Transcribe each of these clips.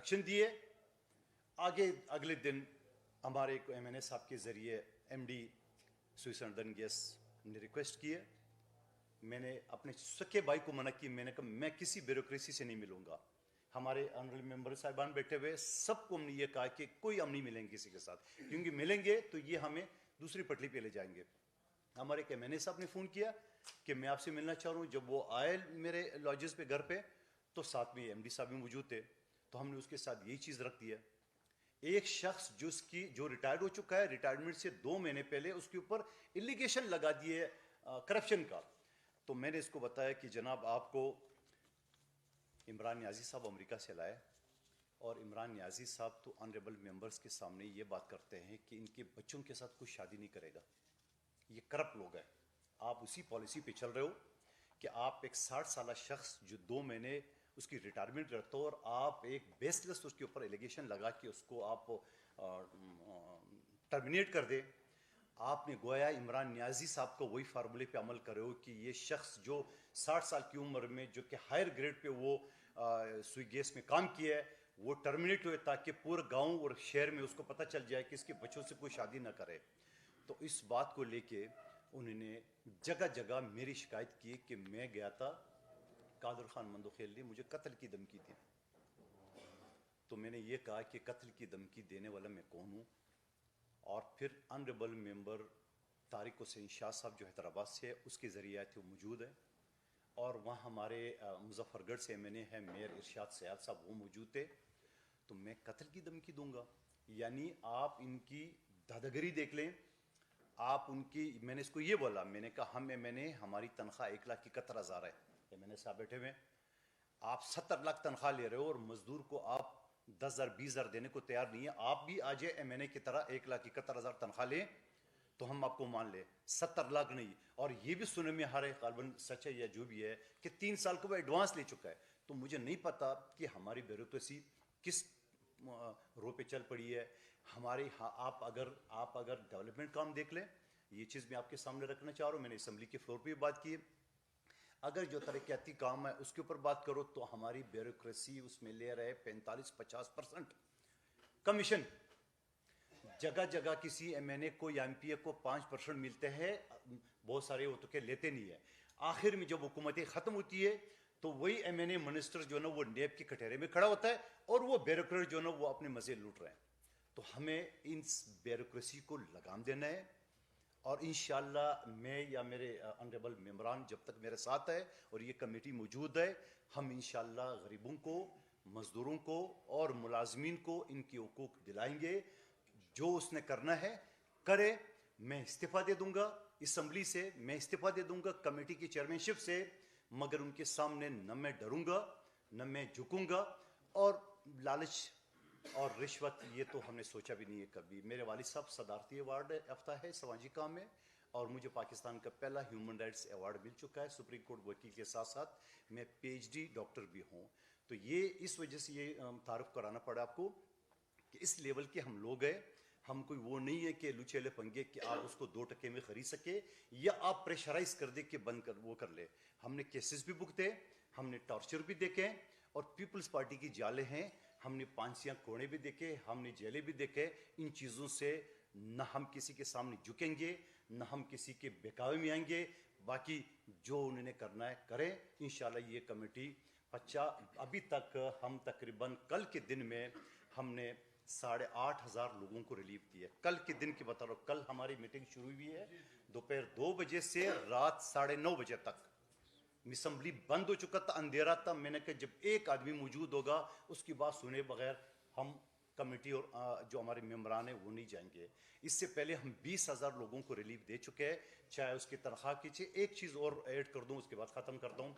Instruction دیے. آگے اگلے دن ہمارے ایم این اے صاحب کے ذریعے ایم ڈی سوئس اردن گیس نے ریکویسٹ کی ہے. میں نے اپنے سکے بھائی کو منع کی. میں نے کہا میں کسی بیوروکریسی سے نہیں ملوں گا. ہمارے آنریبل ممبر صاحبان بیٹھے ہوئے سب کو ہم نے یہ کہا کہ کوئی ہم نہیں ملیں گے کسی کے ساتھ, کیونکہ ملیں گے تو یہ ہمیں دوسری پٹلی پہ لے جائیں گے. ہمارے ایم این اے صاحب نے فون کیا کہ میں آپ سے ملنا چاہ رہا ہوں. جب وہ آئے میرے لاجز پہ گھر پہ تو ساتھ میں ایم ڈی صاحب بھی موجود تھے, تو ہم نے اس کے ساتھ یہی چیز رکھ دیا. ایک شخص جو ریٹائرڈ ہو چکا ہے, ریٹائرمنٹ سے 2 مہینے پہلے اس کے اوپر الیگیشن لگا دیے کرپشن کا. تو میں نے اس کو بتایا کہ جناب آپ کو عمران نیازی صاحب امریکہ سے لائے, اور عمران نیازی صاحب تو آنریبل ممبرس کے سامنے یہ بات کرتے ہیں کہ ان کے بچوں کے ساتھ کوئی شادی نہیں کرے گا. یہ کرپٹ لوگ ہیں. آپ اسی پالیسی پہ چل رہے ہو کہ آپ ایک 60 سالہ شخص جو 2 مہینے اس کی ریٹائرمنٹ رہتا ہو, اور آپ ایک بیس لیس اس کے اوپر الیگیشن لگا کے اس کو آپ ٹرمینیٹ کر دیں. آپ نے گویا عمران نیازی صاحب کو وہی فارمولے پہ عمل کرے ہو کہ یہ شخص جو 60 سال کی عمر میں جو کہ ہائر گریڈ پہ وہ سوئی گیس میں کام کیا ہے وہ ٹرمینیٹ ہوئے, تاکہ پورے گاؤں اور شہر میں اس کو پتہ چل جائے کہ اس کے بچوں سے کوئی شادی نہ کرے. تو اس بات کو لے کے انہوں نے جگہ جگہ میری شکایت کی کہ میں گیا تھا, قادر خان مندوخیل نے مجھے قتل کی دھمکی دی. تو میں نے یہ کہا کہ قتل کی دھمکی دینے والا میں کون ہوں. اور پھر آنریبل ممبر طارق حسین شاہ صاحب جو حیدرآباد سے ہے اس کے ذریعے آئے تھے, وہ موجود ہیں. اور وہاں ہمارے مظفر گڑھ سے ایم این اے ہے میئر ارشاد سیال صاحب, وہ موجود تھے. تو میں قتل کی دھمکی دوں گا؟ یعنی آپ ان کی دادگری دیکھ لیں. آپ ان کی, میں نے اس کو یہ بولا, میں نے کہا ہم ایم این اے ہماری تنخواہ 1,71,000 ہے. ایم این اے صاحب بیٹھے ہوئے, آپ 70 لاکھ تنخواہ لے رہے ہو اور مزدور کو آپ 10,000 20,000 دینے کو تیار نہیں ہے. آپ بھی آج ایم این اے کی طرح 1,71,000 تنخواہ لیں تو ہم آپ کو مان لیں, 70 لاکھ نہیں. اور یہ بھی سننے میں ہر غالباً سچ ہے یا جو بھی ہے کہ 3 سال کو وہ ایڈوانس لے چکا ہے. تو مجھے نہیں پتا کہ ہماری بیوروکریسی کس رو پہ چل پڑی ہے. ہمارے آپ اگر ڈیولپمنٹ کام دیکھ لیں, یہ چیز میں آپ کے سامنے رکھنا چاہ رہا ہوں, میں نے اسمبلی کے فلور پہ بھی بات کی ہے. اگر جو ترقیاتی کام ہے اس کے اوپر بات کرو تو ہماری بیوروکریسی اس میں لے رہے 45-50% کمیشن. جگہ جگہ کسی ایم این اے کو یا ایم پی اے کو 5% ملتے ہیں, بہت سارے وہ تو کہ لیتے نہیں ہیں. آخر میں جب حکومتیں ختم ہوتی ہے تو وہی ایم این اے منسٹر جو ہے نا وہ نیب کے کٹہرے میں کھڑا ہوتا ہے, اور وہ بیوروکریٹ جو ہے نا وہ اپنے مزے لوٹ رہے ہیں. تو ہمیں ان بیوروکریسی کو لگام دینا ہے. اور انشاءاللہ میں یا میرے آنریبل ممبران جب تک میرے ساتھ ہے اور یہ کمیٹی موجود ہے, ہم انشاءاللہ غریبوں کو, مزدوروں کو اور ملازمین کو ان کے حقوق دلائیں گے. جو اس نے کرنا ہے کرے. میں استعفیٰ دے دوں گا اسمبلی سے, میں استعفیٰ دے دوں گا کمیٹی کی چیئرمین شپ سے, مگر ان کے سامنے نہ میں ڈروں گا نہ میں جھکوں گا. اور لالچ اور رشوت یہ تو ہم نے سوچا بھی نہیں ہے کبھی. میرے والد صاحب صدارتی ایوارڈ یافتہ ہے سماجی کام میں, اور مجھے پاکستان کا پہلا ہیومن رائٹس ایوارڈ مل چکا ہے. سپریم کورٹ وکیل کے ساتھ ساتھ میں پی ایچ ڈی ڈاکٹر بھی ہوں. تو یہ اس وجہ سے یہ تعارف کرانا پڑا آپ کو کہ اس لیول کے ہم لوگ ہیں. ہم کوئی وہ نہیں ہے کہ لچیلے پنگے کہ آپ اس کو 2% میں خرید سکے یا آپ پریشرائز کر دے کہ بند کر وہ کر لے. ہم نے کیسز بھی بکتے, ہم نے ٹارچر بھی دیکھے, اور پیپلز پارٹی کی جالیں ہیں, ہم نے پانسیاں کوڑے بھی دیکھے, ہم نے جیلیں بھی دیکھے. ان چیزوں سے نہ ہم کسی کے سامنے جھکیں گے, نہ ہم کسی کے بہکاوے میں آئیں گے. باقی جو انہوں نے کرنا ہے کریں. انشاءاللہ یہ کمیٹی ابھی تک ہم تقریباً کل کے دن میں ہم نے 8,500 لوگوں کو ریلیف دی ہے. کل کے دن کی بتا رہا ہوں, کل ہماری میٹنگ شروع ہوئی ہے دوپہر 2 بجے سے رات 9:30 بجے تک. اسمبلی بند ہو چکا تھا, اندھیرا تھا. میں نے کہا جب ایک آدمی موجود ہوگا اس کی بات سنے بغیر ہم کمیٹی اور جو ہمارے ممبران ہیں وہ نہیں جائیں گے. اس سے پہلے ہم 20,000 لوگوں کو ریلیف دے چکے ہیں, چاہے اس کی تنخواہ کیجیے. ایک چیز اور ایڈ کر دوں اس کے بعد ختم کرتا ہوں.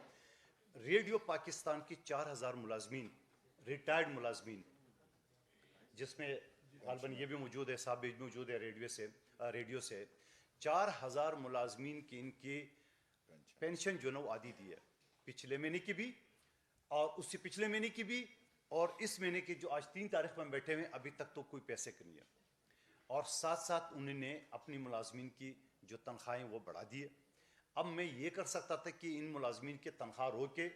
ریڈیو پاکستان کی 4,000 ملازمین, ریٹائرڈ ملازمین, جس میں غالباً یہ بھی موجود ہے, صاحب بھی موجود ہے ریڈیو سے 4,000 ملازمین کی ان کی پینشن جو ہے نا وہ آدھی دی ہے. پچھلے مہینے کی بھی اور اس سے پچھلے مہینے کی بھی, اور اس مہینے کی جو آج 3 تاریخ میں ہم بیٹھے ہوئے ابھی تک تو کوئی پیسے کی نہیں ہے. اور ساتھ ساتھ انہوں نے اپنی ملازمین کی جو تنخواہیں وہ بڑھا دی ہے. اب میں یہ کر سکتا تھا کہ ان ملازمین کے تنخواہ رو کے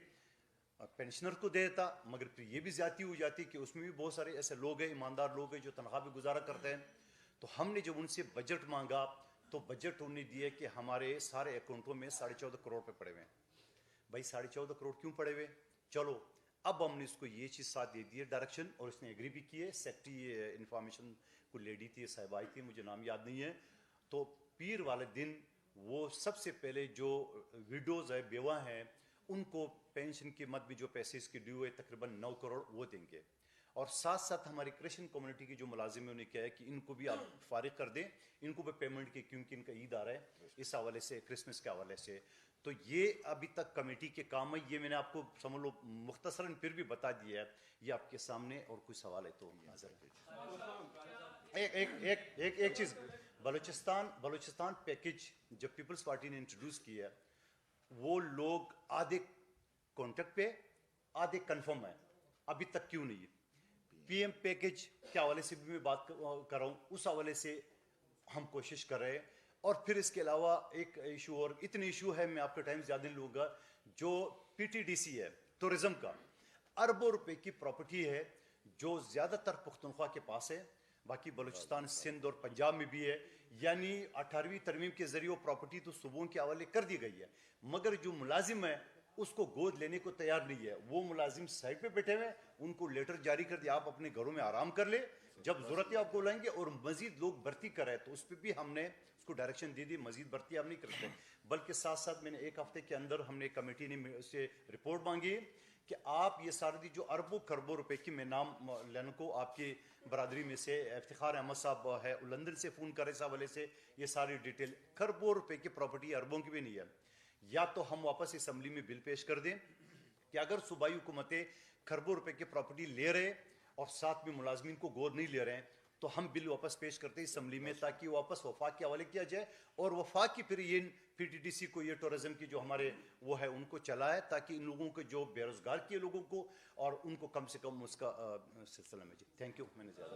پینشنر کو دے دیتا, مگر پھر یہ بھی زیادتی ہو جاتی کہ اس میں بھی بہت سارے ایسے لوگ ہیں, ایماندار لوگ ہیں جو تنخواہ پہ گزارا کرتے ہیں. تو ہم نے جب ان سے بجٹ مانگا تو بجٹ انہوں نے دیا کہ ہمارے سارے اکاؤنٹوں میں 14.5 کروڑ پہ پڑے ہوئے ہیں. بھائی 14.5 کروڑ کیوں پڑے ہوئے؟ چلو اب ہم نے اس کو یہ چیز ساتھ دے دی ہے ڈائریکشن, اور اس نے ایگری بھی کی ہے. سیکٹری انفارمیشن کو لیڈی تھی, صاحبہ آئی تھی, مجھے نام یاد نہیں ہے. تو پیر والے دن وہ سب سے پہلے جو ویڈوز ہے, بیوہ ہیں, ان کو پینشن کی مد بھی جو پیسے اس کی ڈیو ہے تقریباً 9 کروڑ وہ دیں گے. اور ساتھ ساتھ ہماری کرسچن کمیونٹی کی جو ملازم ہیں انہیں کیا ہے کہ ان کو بھی آپ فارغ کر دیں, ان کو بھی پیمنٹ کی, کیونکہ ان کا عید آ رہا ہے اس حوالے سے, کرسمس کے حوالے سے. تو یہ ابھی تک کمیٹی کے کام ہے, یہ میں نے آپ کو سمجھ لو مختصراً پھر بھی بتا دیا ہے, یہ آپ کے سامنے. اور کوئی سوال ہے تو حاضر ہے. ایک چیز, بلوچستان پیکج جب پیپلز پارٹی نے انٹروڈیوس کیا ہے, وہ لوگ آدھے کانٹیکٹ پہ آدھے کنفرم ہیں, ابھی تک کیوں نہیں ہے؟ پی ایم پیکج کے حوالے سے بھی میں بات کر رہا ہوں, اس حوالے سے ہم کوشش کر رہے ہیں. اور پھر اس کے علاوہ ایک ایشو, اور اتنے ایشو ہے میں آپ کا ٹائم زیادہ نہیں لوں گا, جو پی ٹی ڈی سی ہے ٹورزم کا, اربوں روپے کی پراپرٹی ہے جو زیادہ تر پختونخوا کے پاس ہے, باقی بلوچستان, سندھ اور پنجاب میں بھی ہے. یعنی 18ویں ترمیم کے ذریعے وہ پراپرٹی تو صوبوں کے حوالے کر دی گئی ہے, مگر جو ملازم ہے اس کو گود لینے کو تیار نہیں ہے. وہ ملازم سائٹ پہ بیٹھے ہوئے, ان کو لیٹر جاری کر دیا آپ اپنے گھروں میں آرام کر لے, جب ضرورت ہے آپ کو لائیں گے. اور مزید لوگ بھرتی کرے تو اس پہ بھی ہم نے اس کو ڈائریکشن دے دی, مزید بھرتی آپ نہیں کرتے. بلکہ ساتھ ساتھ میں نے ایک ہفتے کے اندر ہم نے کمیٹی نے سے رپورٹ مانگی کہ آپ یہ ساری جو اربوں کھربوں روپے کی, میں نام لینے کو آپ کی برادری میں سے افتخار احمد صاحب ہے لندن سے فون کرے اس حوالے سے, یہ ساری ڈیٹیل کھربوں روپے کی پراپرٹی اربوں کی بھی نہیں ہے. یا تو ہم واپس اسمبلی میں بل پیش کر دیں کہ اگر صوبائی حکومتیں کھربوں روپے کی پراپرٹی لے رہے اور ساتھ میں ملازمین کو گود نہیں لے رہے ہیں, تو ہم بل واپس پیش کرتے ہیں اسمبلی میں تاکہ واپس وفاق کے حوالے کیا جائے, اور وفاق کی پھر یہ پی ٹی ڈی سی کو, یہ ٹورزم کی جو ہمارے وہ ہے ان کو چلائے, تاکہ ان لوگوں کے جو بے روزگار کیے لوگوں کو, اور ان کو کم سے کم اس کا سلسلہ میں. جی تھینک یو. میں نے زیادہ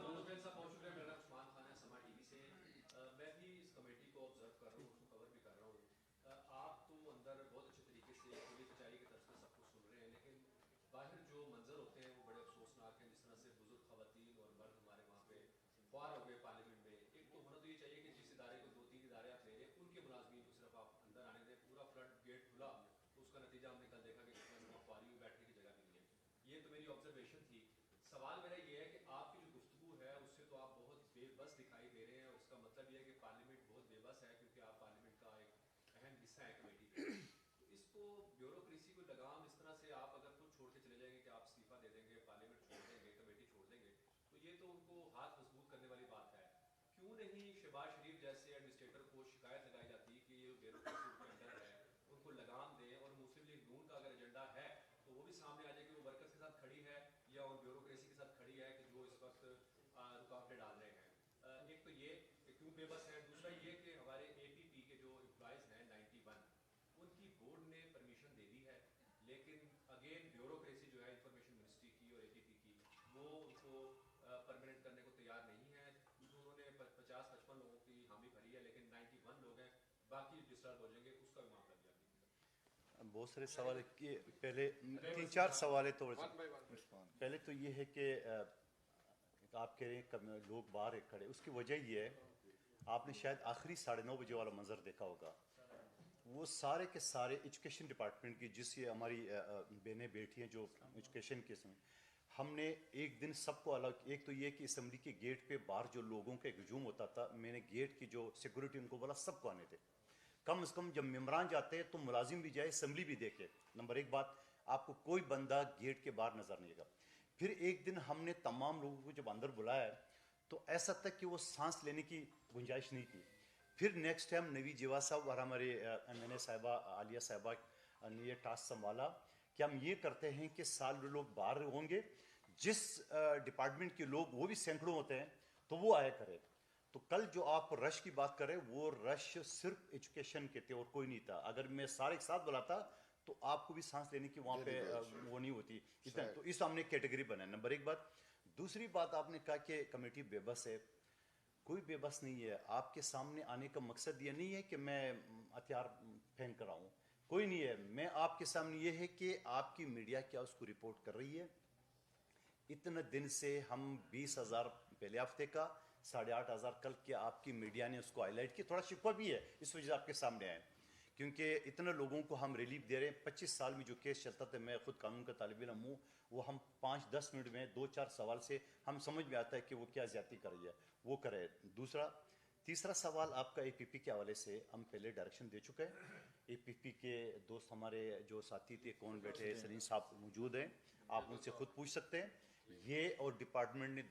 بہت سارے سوال ہے. پہلے 3-4 سوال ہے تو پہلے تو یہ ہے کہ آپ کہہ رہے ہیں لوگ باہر کھڑے, اس کی وجہ یہ ہے آپ نے شاید آخری 9:30 بجے والا منظر دیکھا ہوگا, وہ سارے کے سارے ایجوکیشن ڈپارٹمنٹ کی, جس سے ہماری بہنیں بیٹھی ہیں جو ایجوکیشن کے سمیں, ہم نے ایک دن سب کو الگ. ایک تو یہ کہ اسمبلی کے گیٹ پہ باہر جو لوگوں کا ایک ہجوم ہوتا تھا, میں نے گیٹ کی جو سیکورٹی ان کو بولا سب کو آنے تھے, کم از کم جب ممبران جاتے ہیں تو ملازم بھی جائے, اسمبلی بھی دیکھے. نمبر 1 بات, آپ کو کوئی بندہ گیٹ کے باہر نظر نہیں آئے گا. پھر ایک دن ہم نے تمام لوگوں کو جب اندر بلایا تو ایسا تک کہ وہ سانس لینے کی گنجائش نہیں تھی. پھر نیکسٹ ٹائم نوی جیوا صاحب اور ہمارے ایم این اے صاحبہ عالیہ صاحبہ نے یہ ٹاسک سنبھالا کہ ہم یہ کرتے ہیں کہ سال لوگ باہر ہوں گے, جس ڈپارٹمنٹ کے لوگ وہ بھی سینکڑوں ہوتے ہیں تو وہ آیا کرے. تو کل جو آپ رش کی بات کریں, وہ رش صرف ایجوکیشن کے تھے اور کوئی نہیں تھا. اگر میں سارے ایک ساتھ بلاتا تو آپ کو بھی سانس لینے کی وہاں پہ وہ نہیں ہوتی اتنا. تو اس ہم نے کیٹیگری بنا. نمبر 1 بات. دوسری بات, آپ نے کہا کہ کمیٹی بے بس ہے. کوئی بے بس نہیں ہے. آپ کے سامنے آنے کا مقصد یہ نہیں ہے کہ میں ہتھیار پھینک کر آؤں. کوئی نہیں ہے. میں آپ کے سامنے یہ ہے کہ آپ کی میڈیا کیا اس کو رپورٹ کر رہی ہے. اتنے دن سے ہم 20,000 پہلے ہفتے کا 8,500 کل کیا آپ کی میڈیا نے اس کو ہائی لائٹ کیا. تھوڑا شکوہ بھی ہے اس وجہ سے آپ کے سامنے آئے کیونکہ اتنے لوگوں کو ہم ریلیف دے رہے ہیں. 25 سال میں جو کیس چلتا تھا, میں خود قانون کا طالب علم ہوں, وہ ہم 5-10 منٹ میں 2-4 سوال سے ہم سمجھ میں آتا ہے کہ وہ کیا زیادتی کر رہی ہے, وہ کرے. تیسرا سوال آپ کا اے پی پی کے حوالے سے ہم پہلے ڈائریکشن دے چکے ہیں. اے پی پی کے دوست ہمارے جو ساتھی تھے کون بیٹھے, سلیم صاحب موجود ہیں, آپ ان سے خود پوچھ سکتے ہیں. یہ اور ڈپارٹمنٹ نے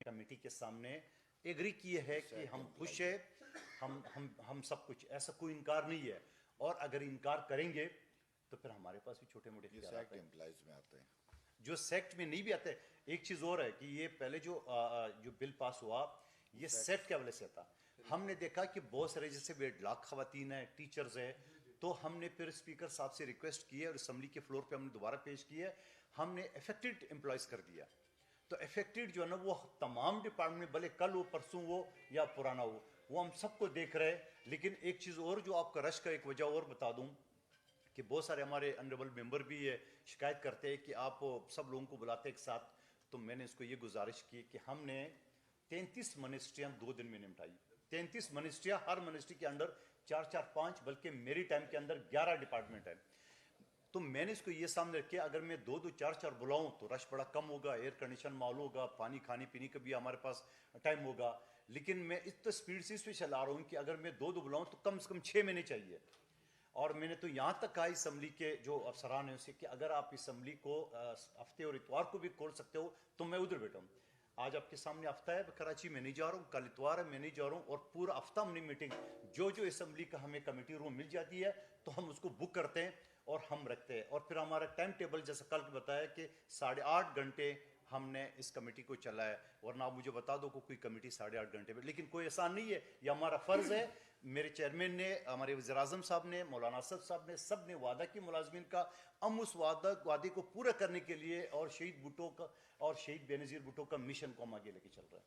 کمیٹی کے سامنے ایگری کی ہے کہ ہم خوش ہیں, ہم سب کچھ, ایسا کوئی انکار نہیں ہے. اور اگر انکار کریں گے تو پھر ہمارے پاس بھی چھوٹے موٹے اختیارات ہیں میں آتے ہیں جو سیکٹ میں نہیں بھی آتے. ایک چیز اور ہے کہ یہ پہلے جو بل پاس ہوا یہ سیکٹ کے حوالے سے تھا. ہم نے دیکھا کہ بہت سارے جیسے 1.5 لاکھ خواتین ہیں, ٹیچرز ہیں, تو ہم نے پھر اسپیکر صاحب سے ریکویسٹ کی ہے اور اسمبلی کے فلور پہ ہم نے دوبارہ پیش کی ہے, ہم نے افیکٹڈ امپلائز کر دیا. تو افیکٹڈ جو ہے نا وہ تمام ڈپارٹمنٹ, بھلے کل ہو پرسوں ہو یا پرانا ہو, وہ ہم سب کو دیکھ رہے ہیں. لیکن ایک چیز اور جو آپ کا رش کا ایک وجہ اور بتا دوں کہ بہت سارے ہمارے انریبل ممبر بھی یہ شکایت کرتے ہیں کہ آپ سب لوگوں کو بلاتے ایک ساتھ. تو میں نے اس کو یہ گزارش کی کہ ہم نے 33 منسٹریاں 2 دن میں نمٹائی. 33 منسٹریاں, ہر منسٹری کے انڈر 4-4-5 بلکہ میری ٹائم کے اندر 11 ڈپارٹمنٹ ہیں. تو میں نے اس کو یہ سامنے رکھا, اگر میں 2-4 بلاؤں تو رش بڑا کم ہوگا, ایئر کنڈیشن ماحول ہوگا, پانی کھانے پینے کا بھی ہمارے پاس ٹائم ہوگا. لیکن میں اس اسپیڈ سے اس پہ چلا رہا ہوں کہ اگر میں 2 بلاؤں تو کم سے کم 6 مہینے چاہیے. اور میں نے تو یہاں تک کہا اسمبلی کے جو افسران ہیں اسے کہ اگر آپ اسمبلی کو ہفتے اور اتوار کو بھی کھول سکتے ہو تو میں ادھر بیٹھا ہوں. آج آپ کے سامنے ہفتہ ہے, کراچی میں نہیں جا رہا ہوں, کل اتوار ہے میں نہیں جا رہا ہوں, اور پورا ہفتہ ہم نے میٹنگ جو اسمبلی کا ہمیں کمیٹی روم مل جاتی ہے تو ہم اس کو بک کرتے ہیں اور ہم رکھتے ہیں. اور پھر ہمارا ٹائم ٹیبل جیسا کل بتایا کہ 8.5 گھنٹے ہم نے اس کمیٹی کو چلایا, ورنہ آپ مجھے بتا دو کہ کوئی کمیٹی 8.5 گھنٹے میں, لیکن کوئی آسان نہیں ہے, یہ ہمارا فرض ہے. میرے چیئرمین نے, ہمارے وزیر اعظم صاحب نے, مولانا اسد صاحب نے, سب نے وعدہ کی ملازمین کا. ہم اس وعدے کو پورا کرنے کے لیے اور شہید بھٹو کا اور شہید بے نظیر بھٹو کا مشن کو ہم آگے لے کے چل رہے ہیں.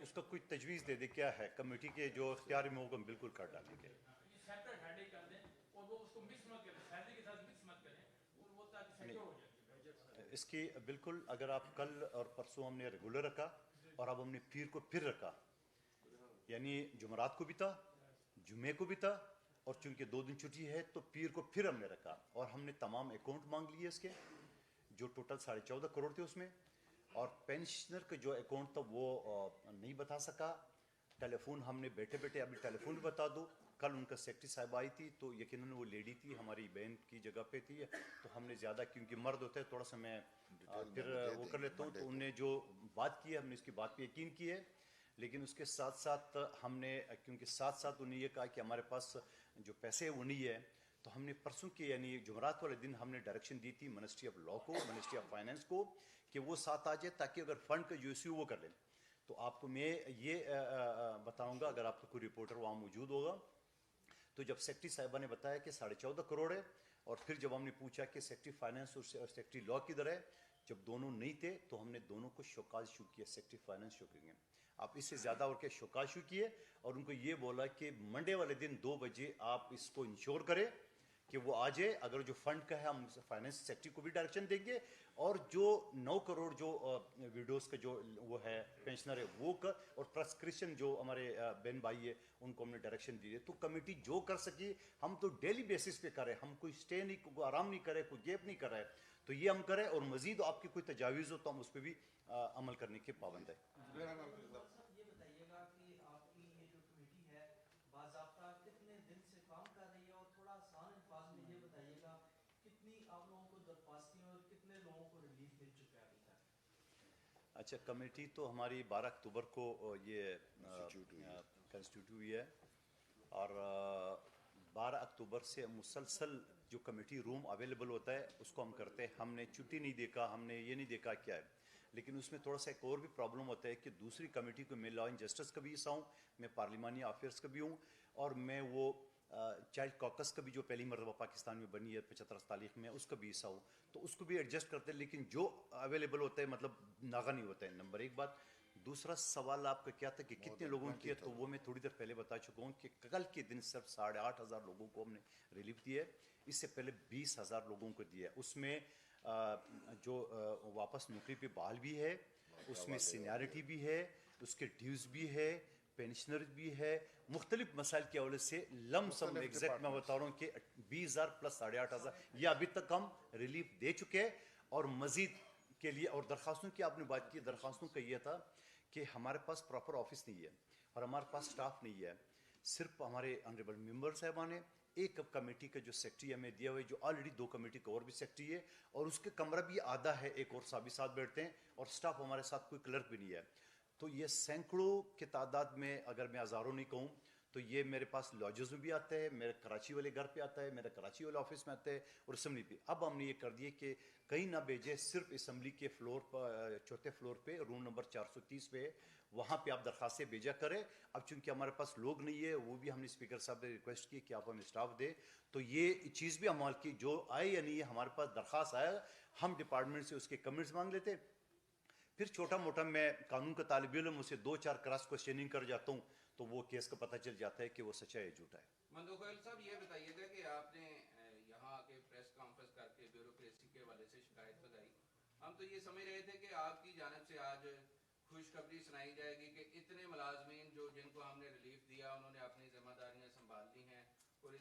اس کا کوئی تجویز دے دے کیا ہے, کمیٹی کے جو اختیار میں ہوگا بالکل کر ڈالیں گے. اس کی بالکل, اگر آپ کل اور پرسوں ہم نے ریگولر رکھا اور اب ہم نے پیر کو پھر رکھا, یعنی جمعرات کو بھی تھا, جمعے کو بھی تھا, اور چونکہ 2 دن چھٹی ہے تو پیر کو پھر ہم نے رکھا. اور ہم نے تمام اکاؤنٹ مانگ لیے اس کے جو ٹوٹل 14.5 کروڑ تھے اس میں. اور پینشنر کا جو اکاؤنٹ تھا وہ نہیں بتا سکا. ٹیلی فون ہم نے بیٹھے بیٹھے, ابھی ٹیلی فون بتا دو, کل ان کا سیکرٹری صاحب آئی تھی تو یقیناً وہ لیڈی تھی, ہماری بہن کی جگہ پہ تھی, تو ہم نے زیادہ کیونکہ مرد ہوتے ہیں تھوڑا سا میں پھر وہ کر لیتا ہوں, تو انہوں نے جو بات کی ہے ہم نے اس کی بات پہ یقین کی ہے. لیکن اس کے ساتھ ساتھ ہم نے, کیونکہ ساتھ ساتھ انہوں نے یہ کہا کہ ہمارے پاس جو پیسے وہ نہیں ہے, تو ہم نے پرسوں کے یعنی جمعرات والے دن ہم نے ڈائریکشن دی تھی منسٹری آف لا کو, منسٹری آف فائنانس کو, کہ وہ ساتھ آ جائے تاکہ اگر فنڈ کا جو ایشو وہ کر لیں. تو آپ کو میں یہ بتاؤں گا, اگر آپ کا کوئی رپورٹر وہاں موجود ہوگا, تو جب سیکرٹری صاحبہ نے بتایا کہ 14.5 کروڑ ہے, اور پھر جب ہم نے پوچھا کہ سیکرٹری فائنانس اور سیکرٹری لا کدھر ہے, جب دونوں نہیں تھے تو ہم نے دونوں کو شوکاز ایشو کیا, سیکرٹری فائنانس شو کیے. آپ اس سے زیادہ اور کیا شوکاز ایشو کیے, اور ان کو یہ بولا کہ منڈے والے دن 2 بجے آپ اس کو انشور کریں کہ وہ آ جائے. اگر جو فنڈ کا ہے ہم فائنانس سیکرٹری کو بھی ڈائریکشن دیں گے, اور جو 9 کروڑ جو ویڈوز کا جو وہ ہے پینشنر ہے وہ کا, اور پرسکرپشن جو ہمارے بہن بھائی ہے ان کو ہم نے ڈائریکشن دی ہے. تو کمیٹی جو کر سکی, ہم تو ڈیلی بیسس پہ کریں, ہم کوئی اسٹے نہیں, کوئی آرام نہیں کرے, کوئی گیپ نہیں کر رہے, تو یہ ہم کریں. اور مزید آپ کی کوئی تجاویز ہو تو ہم اس پہ بھی عمل کرنے کے پابند ہیں. اچھا, کمیٹی تو ہماری 12 اکتوبر کو یہ کنسٹیٹیوٹ ہوئی ہے, اور 12 اکتوبر سے مسلسل جو کمیٹی روم اویلیبل ہوتا ہے اس کو ہم کرتے ہیں. ہم نے چھٹی نہیں دیکھا, ہم نے یہ نہیں دیکھا کیا ہے, لیکن اس میں تھوڑا سا ایک اور بھی پرابلم ہوتا ہے کہ دوسری کمیٹی کو میں لا اینڈ جسٹس کا بھی حصہ ہوں, میں پارلیمانی افیئرس کا بھی ہوں, اور میں وہ چائلڈ کاکس کا بھی جو پہلی مرتبہ پاکستان میں بنی ہے 75 تاریخ میں, اس کا بھی حصہ ہوں, تو اس کو بھی ایڈجسٹ کرتے ہیں. لیکن جو اویلیبل ہوتا ہے مطلب ناغا نہیں ہوتا ہے, نمبر ایک بات. دوسرا سوال آپ کا کیا تھا کہ کتنے لوگوں کی ہے, تو وہ میں تھوڑی دیر پہلے بتا چکا ہوں کہ کل کے دن صرف 8,500 لوگوں کو ہم نے ریلیف دیا ہے. اس سے پہلے 20,000 لوگوں کو دیا ہے. اس میں جو واپس نوکری پہ بحال بھی ہے, اس میں سینیارٹی بھی ہے, اس کے ڈیوز بھی ہے, پینشنر بھی ہے, مختلف مسائل کے حوالے سے لم سم ایگزیکٹ میں بتا رہا ہوں کہ 20,000 پلس 8,500 یہ ابھی تک ہم ریلیف دے چکے ہیں. اور مزید کے لیے, اور درخواستوں کی آپ نے بات کی, درخواستوں کا یہ تھا کہ ہمارے پاس پراپر آفس نہیں ہے اور ہمارے پاس سٹاف نہیں ہے. صرف ہمارے آنریبل ممبر صاحبان نے ایک کمیٹی کا جو سیکٹری ہمیں دیا ہوا ہے, جو آلریڈی 2 کمیٹی کا اور بھی سیکٹری ہے, اور اس کے کمرہ بھی آدھا ہے, ایک اور صاحب ساتھ بیٹھتے ہیں, اور سٹاف ہمارے ساتھ کوئی کلرک بھی نہیں ہے. تو یہ سینکڑوں کی تعداد میں, اگر میں ہزاروں نہیں کہوں, تو یہ میرے پاس لاجز میں بھی آتا ہے, میرے کراچی والے گھر پہ آتا ہے, میرے کراچی والے آفس میں آتا ہے, اور اسمبلی پہ. اب ہم نے یہ کر دیا کہ کہیں نہ بھیجے, صرف اسمبلی کے فلور پر, چوتھے فلور پہ, روم نمبر 430 پہ, وہاں پہ آپ درخواستیں بھیجا کریں. اب چونکہ ہمارے پاس لوگ نہیں ہے, وہ بھی ہم نے اسپیکر صاحب نے ریکویسٹ کی کہ آپ ہمیں اسٹاف دیں, تو یہ چیز بھی عمال کی, جو آئے یا نہیں ہے, ہمارے پاس درخواست آیا, ہم ڈپارٹمنٹ سے اس کے کمنٹس مانگ لیتے. پھر چھوٹا موٹا میں قانون کا طالب علم, اسے 2-4 کراس کوشچننگ کر جاتا ہوں, تو وہ کیس کا پتہ چل جاتا ہے کہ وہ سچا ہے جھوٹا ہے. مندوق گوئل صاحب, یہ بتائیے گا کہ آپ نے یہاں آ کے پریس کانفرنس کر کے بیوروکریسی کے حوالے سے شکایت بتائی. ہم تو یہ سمجھ رہے تھے کہ آپ کی جانب سے آج خوشخبری سنائی جائے گی کہ اتنے ملازمین جو جن کو ہم نے ریلیف دیا, انہوں نے اپنی ذمہ داریاں سنبھال لی ہیں, اور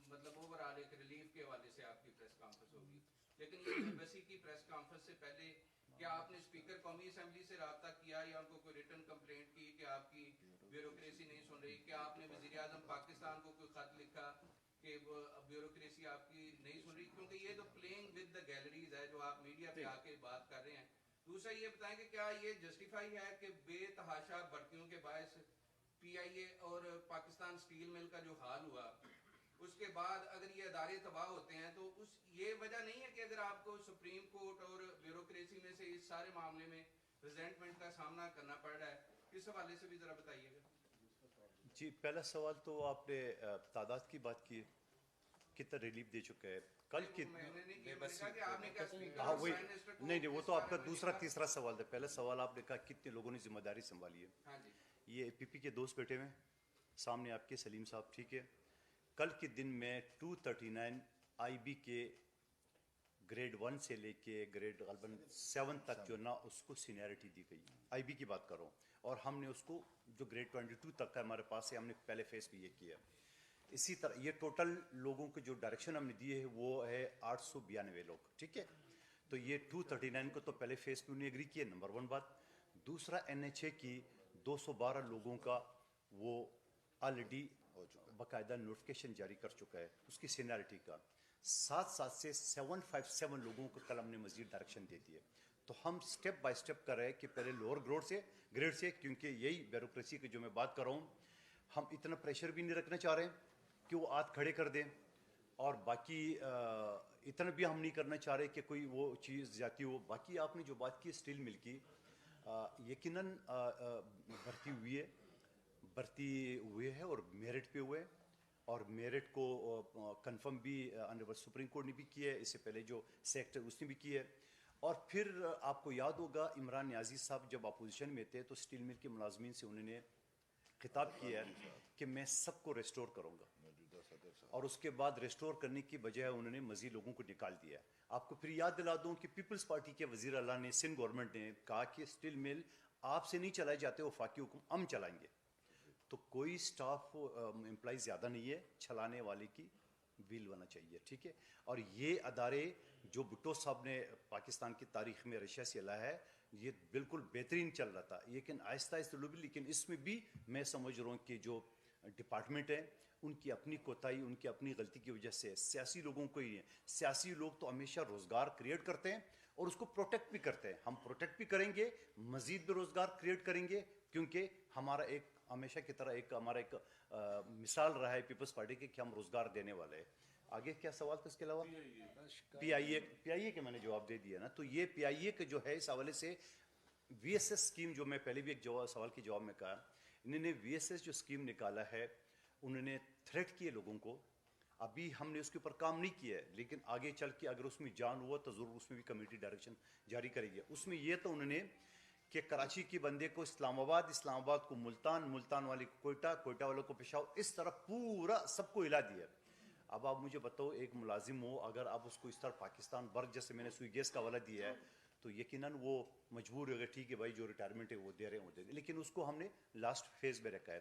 مطلب اوور آل ایک ریلیف کے حوالے سے آپ کی پریس کانفرنس ہوگی. لیکن یہ ایمبیسی کی پریس کانفرنس سے پہلے کیا آپ نے اسپیکر قومی اسمبلی سے رابطہ کیا, یا ان کو کوئی ریٹن کمپلینٹ کی کہ آپ کی بیوروکریسی نہیں سن رہی؟ کیا آپ نے وزیر اعظم پاکستان کو کوئی خط لکھا کہ وہ بیوروکریسی آپ کی نہیں سن رہی؟ کیونکہ یہ تو پلینگ ود دا گیلریز ہے جو آپ میڈیا پہ آ کے بات کر رہے ہیں. دوسرا یہ بتائیں کہ کیا یہ جسٹیفائی ہے کہ بے تحاشا بھرتیوں کے باعث پی آئی اے اور پاکستان اسٹیل مل کا جو حال ہوا, اس کے بعد اگر یہ ادارے تباہ ہوتے ہیں, تو اس یہ وجہ نہیں ہے کہ اگر آپ کو سپریم کورٹ اور بیوروکریسی میں سے اس سارے معاملے میں ریزنٹمنٹ کا سامنا کرنا پڑ رہا ہے؟ اس حوالے سے بھی ذرا بتائیے گا. جی, پہلا سوال تو آپ نے تعداد کی بات کی, کتنا ریلیف دے چکا ہے کل کی. ہاں وہی, نہیں وہ تو آپ کا دوسرا تیسرا سوال تھا. پہلا سوال آپ نے کہا کتنے لوگوں نے ذمہ داری سنبھالی ہے. یہ پی پی کے دوست بیٹھے ہوئے سامنے آپ کے, سلیم صاحب, ٹھیک ہے. کل کے دن میں 239 آئی بی کے گریڈ 1 سے لے کے گریڈ غالباً 7 تک جو نا, اس کو سینیرٹی دی گئی. آئی بی کی بات کر رہا ہوں, اور ہم نے اس کو جو گریڈ 22 تک کا ہمارے پاس ہے, ہم نے پہلے فیس پہ یہ کیا. اسی طرح یہ ٹوٹل لوگوں کو جو ڈائریکشن ہم نے دیے ہے وہ ہے 892 لوگ, ٹھیک ہے. تو یہ 239 کو تو پہلے فیس پہ انہیں ایگری کیا, نمبر 1 بات. دوسرا این ایچ اے کی 212 لوگوں کا وہ آلریڈی باقاعدہ نوٹیفکیشن جاری کر چکا ہے اس کی سینیرٹی کا. ساتھ سے 757 لوگوں کو کل ہم نے مزید ڈائریکشن دے دی ہے. تو ہم سٹیپ بائی سٹیپ کر رہے ہیں کہ پہلے لوور گریڈ سے, کیونکہ یہی بیوروکریسی کی جو میں بات کر رہا ہوں, ہم اتنا پریشر بھی نہیں رکھنا چاہ رہے ہیں کہ وہ ہاتھ کھڑے کر دیں, اور باقی اتنا بھی ہم نہیں کرنا چاہ رہے کہ کوئی وہ چیز زیادتی ہو. باقی آپ نے جو بات کی اسٹیل مل کی, یقیناً بھرتی ہوئے ہے اور میرٹ پہ ہوئے, اور میرٹ کو کنفرم بھی آنریبل سپریم کورٹ نے بھی کیا ہے, اس سے پہلے جو سیکٹر اس نے بھی کیا ہے. اور پھر آپ کو یاد ہوگا عمران نیازی صاحب جب اپوزیشن میں تھے تو اسٹیل مل کے ملازمین سے انہوں نے خطاب کیا ہے کہ میں سب کو ریسٹور کروں گا, اور اس کے بعد ریسٹور کرنے کی بجائے انہوں نے مزید لوگوں کو نکال دیا. آپ کو پھر یاد دلا دوں کہ پیپلز پارٹی کے وزیر اعلیٰ نے, سندھ گورنمنٹ نے کہا کہ اسٹیل مل آپ سے نہیں چلائے جاتے, وفاقی حکم ہم چلائیں گے. تو کوئی سٹاف امپلائی زیادہ نہیں ہے, چلانے والے کی ویل ہونا چاہیے, ٹھیک ہے. اور یہ ادارے جو بھٹو صاحب نے پاکستان کی تاریخ میں رشیا سے لایا ہے, یہ بالکل بہترین چل رہا تھا, لیکن آہستہ آہستہ لوگ, لیکن اس میں بھی میں سمجھ رہا ہوں کہ جو ڈپارٹمنٹ ہے ان کی اپنی کوتاہی, ان کی اپنی غلطی کی وجہ سے سیاسی لوگوں کو ہی ہے. سیاسی لوگ تو ہمیشہ روزگار کریٹ کرتے ہیں, اور اس کو پروٹیکٹ بھی کرتے ہیں. ہم پروٹیکٹ بھی کریں گے, مزید بے روزگار کریٹ کریں گے, کیونکہ ہمارا ایک ہمیشہ کی طرح ہمارا ایک مثال رہا ہے پیپلز پارٹی کی کہ ہم روزگار دینے والے ہیں. آگے کیا سوال تھا اس کے علاوہ؟ پی آئی اے کے میں نے جواب دے دیا نا. تو یہ پی آئی اے کے جو ہے اس حوالے سے وی ایس ایس اسکیم, جو میں پہلے بھی ایک سوال کے جواب میں کہا, انہوں نے وی ایس ایس جو اسکیم نکالا ہے انہوں نے تھریٹ کیے لوگوں کو. ابھی ہم نے اس کے اوپر کام نہیں کیا ہے, لیکن آگے چل کے اگر اس میں جان ہوا تو ضرور اس میں بھی کمیٹی ڈائریکشن جاری کرے گی. اس میں یہ تو انہوں نے کہ کراچی کے بندے کو اسلام آباد کو ملتان والے کو کوئٹہ والوں کو پشاور, اس طرح پورا سب کو ہلا دیا. اب آپ مجھے بتاؤ, ایک ملازم ہو اگر آپ اس کو اس طرح پاکستان برگ جیسے میں نے سوئی گیس کا حوالہ دیا ہے تو یقیناً وہ مجبور ہوگا, ٹھیک ہے بھائی جو ریٹائرمنٹ ہے وہ دے رہے ہیں وہ دے دیں, لیکن اس کو ہم نے لاسٹ فیز میں رکھا ہے.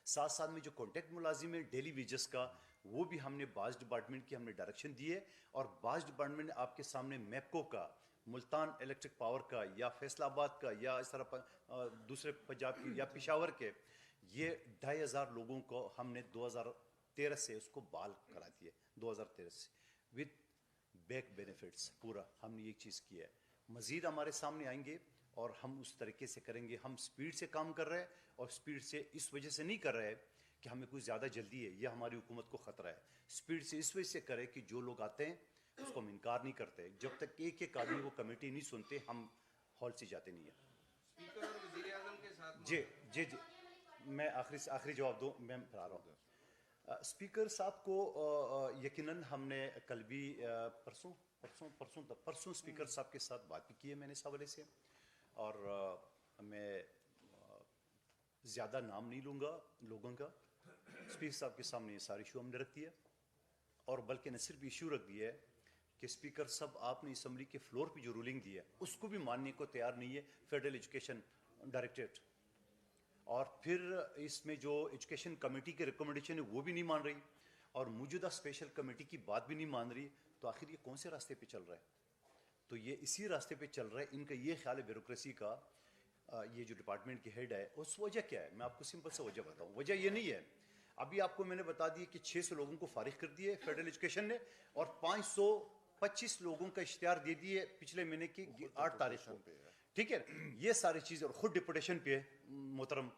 ساتھ ساتھ میں جو کانٹیکٹ ملازم ہے ڈیلی ویجز کا, وہ بھی ہم نے بعض ڈپارٹمنٹ کی ہم نے ڈائریکشن دی ہے, اور بعض ڈپارٹمنٹ نے آپ کے سامنے میپکو کا, ملتان الیکٹرک پاور کا, یا فیصل آباد کا, یا اس طرح دوسرے پنجاب کی یا پشاور کے, یہ 2500 لوگوں کو ہم نے 2013 سے اس کو بحال کرا دیا, 2013 سے وتھ بیک بینیفٹس. پورا ہم نے یہ چیز کی ہے. مزید ہمارے سامنے آئیں گے اور ہم اس طریقے سے کریں گے. ہم سپیڈ سے کام کر رہے ہیں, اور سپیڈ سے اس وجہ سے نہیں کر رہے کہ ہمیں کوئی زیادہ جلدی ہے یا ہماری حکومت کو خطرہ ہے. سپیڈ سے اس وجہ سے کرے کہ جو لوگ آتے ہیں اس کو ہم انکار نہیں کرتے. جب تک ایک ایک آدمی وہ کمیٹی نہیں سنتے ہم ہال سے جاتے نہیں ہیں. اسپیکر اور وزیر اعظم کے ساتھ جی میں آخری جواب دوں, میں پھر آ رہا ہوں. اسپیکر صاحب کو یقیناً ہم نے کل بھی پرسوں اسپیکر صاحب کے ساتھ بات بھی کی ہے میں نے اس حوالے سے, اور میں زیادہ نام نہیں لوں گا لوگوں کا. اسپیکر صاحب کے سامنے یہ ساری ایشو ہم نے رکھ دیا, اور بلکہ نہ صرف ایشو رکھ دیا ہے کہ اسپیکر صاحب آپ نے اسمبلی کے فلور پہ جو رولنگ دی ہے اس کو بھی ماننے کو تیار نہیں ہے فیڈرل ایجوکیشن ڈائریکٹریٹ, اور پھر اس میں جو ایجوکیشن کمیٹی کے ریکمنڈیشن ہے وہ بھی نہیں مان رہی, اور موجودہ اسپیشل کمیٹی کی بات بھی نہیں مان رہی. تو آخر یہ کون سے راستے پہ چل رہا ہے؟ تو یہ اسی راستے پہ چل رہا ہے. ان کا یہ خیال ہے بیوروکریسی کا, یہ جو ڈپارٹمنٹ کی ہیڈ ہے, اس وجہ کیا ہے میں آپ کو سمپل سے وجہ بتاؤں. وجہ یہ نہیں ہے, ابھی آپ کو میں نے بتا دی کہ 600 لوگوں کو فارغ کر دیے فیڈرل ایجوکیشن نے, اور 525 لوگوں کا اشتہار دے دیے پچھلے مہینے کی 8 تاریخ کو. ٹھیک ہے, یہ ساری چیزیں, اور خود ڈپوٹیشن پہ ہے محترم.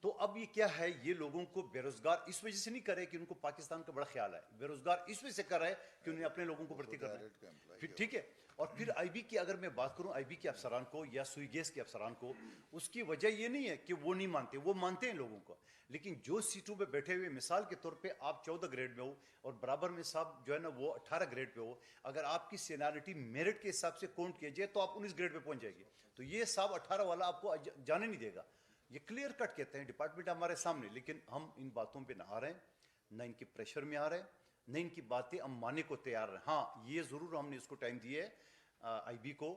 تو اب یہ کیا ہے, یہ لوگوں کو بے روزگار اس وجہ سے نہیں کر رہے کہ ان کو پاکستان کا بڑا خیال ہے, بے روزگار اس وجہ سے کر رہے کہ انہیں اپنے لوگوں کو بھرتی کرنا ہے. ٹھیک ہے, اور پھر آئی بی کی اگر میں بات کروں, آئی بی کے افسران کو یا سوئی گیس کے افسران کو, اس کی وجہ یہ نہیں ہے کہ وہ نہیں مانتے, وہ مانتے ہیں لوگوں کو, لیکن جو سیٹوں پہ بیٹھے ہوئے, مثال کے طور پہ آپ 14 گریڈ میں ہو اور برابر میں صاحب جو ہے نا وہ 18 گریڈ پہ ہو, اگر آپ کی سینیارٹی میرٹ کے حساب سے کاؤنٹ کیے جائے تو آپ 19 گریڈ پہ پہنچ جائے گی. تو یہ صاحب 18 والا آپ کو جانے نہیں دے گا. یہ کلیئر کٹ کہتے ہیں ڈپارٹمنٹ ہمارے سامنے, لیکن ہم ان باتوں پہ نہ آ رہے ہیں, نہ ان کے پریشر میں آ رہے ہیں, نہ ان کی باتیں ہم ماننے کو تیار ہیں. ہاں یہ ضرور ہم نے اس کو ٹائم دیا ہے آئی بی کو,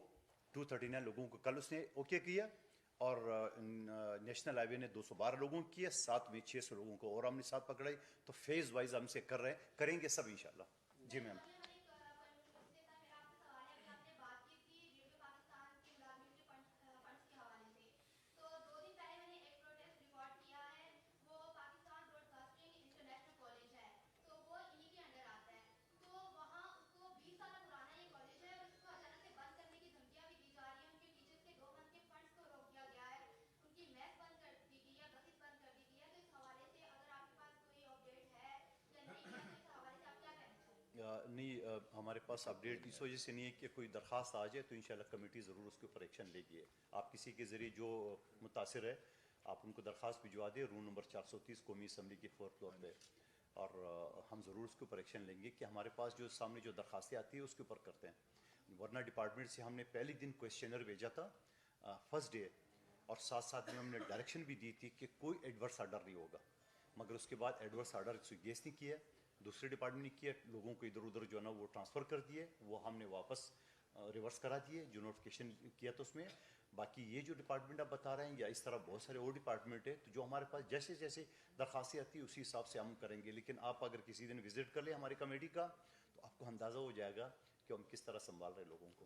239 لوگوں کو کل اس نے اوکے کیا, اور نیشنل ہائی وے نے 212 لوگوں کو کیا, ساتھ میں 600 لوگوں کو اور ہم نے ساتھ پکڑائی. تو فیز وائز ہم سے کر رہے ہیں, کریں گے سب انشاءاللہ. جی میم. نہیں, ہمارے پاس اپڈیٹ اس وجہ سے نہیں ہے کہ کوئی درخواست آ جائے تو انشاءاللہ کمیٹی ضرور اس کے اوپر ایکشن لے گی. آپ کسی کے ذریعے جو متاثر ہے آپ ان کو درخواست بھجوا دیں, روم نمبر 430 قومی اسمبلی کے 4th فلور پہ, اور ہم ضرور اس کے اوپر ایکشن لیں گے کہ ہمارے پاس جو سامنے جو درخواستیں آتی ہیں اس کے اوپر کرتے ہیں. ورنہ ڈپارٹمنٹ سے ہم نے پہلے دن کویسچنر بھیجا تھا فرسٹ ڈے, اور ساتھ ساتھ میں ہم نے ڈائریکشن بھی دی تھی کہ کوئی ایڈورس آرڈر نہیں ہوگا, مگر اس کے بعد ایڈورس آرڈر گیس نہیں کیا, دوسرے ڈپارٹمنٹ نے کیا, لوگوں کو ادھر ادھر جو ہے نا وہ ٹرانسفر کر دیے, وہ ہم نے واپس ریورس کرا دیے جو نوٹیفیکیشن کیا تھا اس میں. باقی یہ جو ڈپارٹمنٹ آپ بتا رہے ہیں یا اس طرح بہت سارے اور ڈپارٹمنٹ ہے, تو جو ہمارے پاس جیسے جیسے درخواستیں آتی ہیں اسی حساب سے ہم کریں گے. لیکن آپ اگر کسی دن وزٹ کر لیں ہماری کمیٹی کا تو آپ کو اندازہ ہو جائے گا کہ ہم کس طرح سنبھال رہے ہیں لوگوں کو.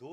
2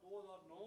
2009